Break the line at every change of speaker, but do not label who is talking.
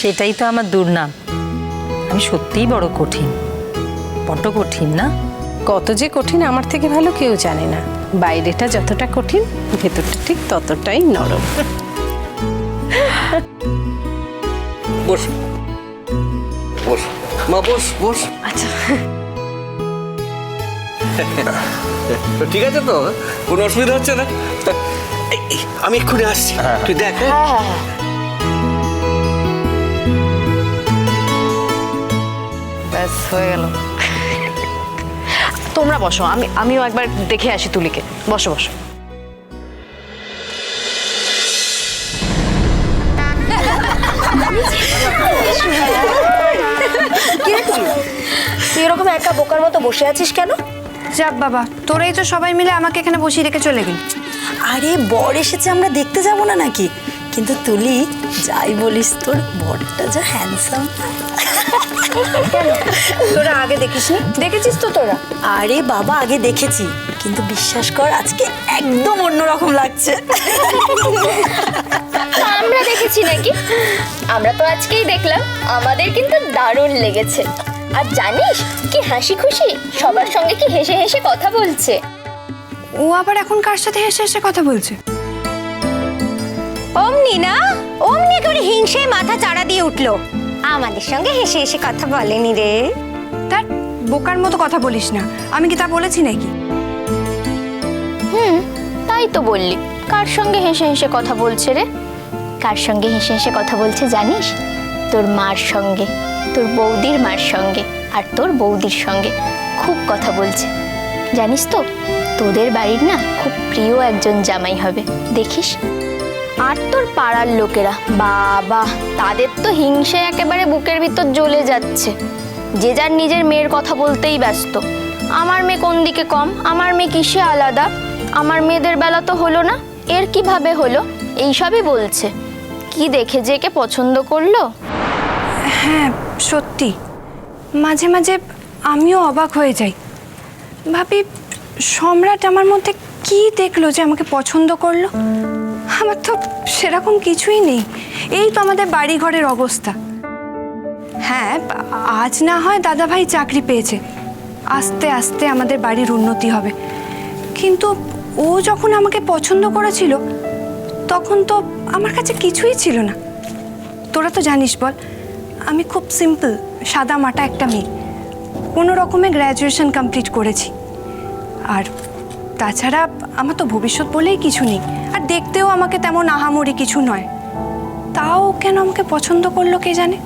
সেটাই তো আমার দুর্নাম। আমি সত্যিই বড় কঠিন, বড্ড কঠিন না?
কত যে কঠিন আমার থেকে ভালো কেউ জানে না। বাইরেটা যতটা কঠিন, ভেতরটা ঠিক ততটাই নরম।
বস বস মা, বস বস।
আচ্ছা,
তো ঠিক আছে তো, কোনো অসুবিধা হচ্ছে না? আমি এক্ষুনি আসছি, তুই দেখ।
ব্যাস হয়ে গেল।
তোমরা বসো, আমিও একবার দেখে আসি তুলিকে। বসো বসো।
তুই এরকম একা বোকার মতো বসে আছিস কেন?
যাক বাবা, তোরাই তো সবাই মিলে আমাকে এখানে বসিয়ে রেখে চলে গেলি।
আরে বর এসেছে, আমরা দেখতে যাব না নাকি? কিন্তু তুলি, যাই বলিস তোর বরটা যা হ্যান্ডসাম।
তোরা আগে দেখিসনি? দেখেছিস তো তোরা?
আরে বাবা, আগে দেখেছি, কিন্তু বিশ্বাস কর আজকে একদম অন্যরকম লাগছে।
আমরা দেখেছি নাকি? আমরা তো আজকেই দেখলাম, আমাদের কিন্তু দারুণ লেগেছে। আর জানিস কি হাসি খুশি, সবার সঙ্গে কি হেসে হেসে কথা বলছে।
ও আবার এখন কার সাথে হেসে হেসে কথা বলছে?
অমনি না, অমনি একেবারে হিংসেয় মাথা চাড়া দিয়ে উঠলো। আমাদের সঙ্গে হেসে হেসে কথা বলেনি রে।
তার বোকার মতো কথা বলিস না, আমি কি তা বলেছি নাকি?
তাই তো বললি, কার সঙ্গে হেসে হেসে কথা বলছে রে? কার সঙ্গে হেসে হেসে কথা বলছে জানিস? তোর মার সঙ্গে, তোর বৌদির মার সঙ্গে, আর তোর বৌদির সঙ্গে খুব কথা বলছে। জানিস তো, তোদের বাড়ির না খুব প্রিয় একজন জামাই হবে, দেখিস। আর তোর পাড়ার লোকেরা, বাবা, তাদের তো হিংসে একেবারে বুকের ভিতর জ্বলে যাচ্ছে। যে যার নিজের মেয়ের কথা বলতেই ব্যস্ত। আমার মেয়ে কোন দিকে কম, আমার মেয়ে কিসে আলাদা, আমার মেয়েদের বেলা তো হলো না, এর কিভাবে হলো, এইসবই বলছে। কি দেখে যে কে পছন্দ করলো।
হ্যাঁ সত্যি, মাঝে মাঝে আমিও অবাক হয়ে যাই। ভাবি, সম্রাট আমার মধ্যে কি দেখলো যে আমাকে পছন্দ করলো? আমার তো সেরকম কিছুই নেই। এই তো আমাদের বাড়ি ঘরের অবস্থা। হ্যাঁ, আজ না হয় দাদাভাই চাকরি পেয়েছে, আস্তে আস্তে আমাদের বাড়ির উন্নতি হবে। কিন্তু ও যখন আমাকে পছন্দ করেছিল, তখন তো আমার কাছে কিছুই ছিল না। তোরা তো জানিস বল, আমি খুব সিম্পল সাদা মাটা একটা মেয়ে, কোনো রকমে গ্র্যাজুয়েশন কমপ্লিট করেছি। আর তাছাড়া আমার তো ভবিষ্যৎ বলেই কিছু নেই, আর দেখতেও আমাকে তেমন আহামরি কিছু নয়। তাও কেন আমাকে পছন্দ করলো কে জানে।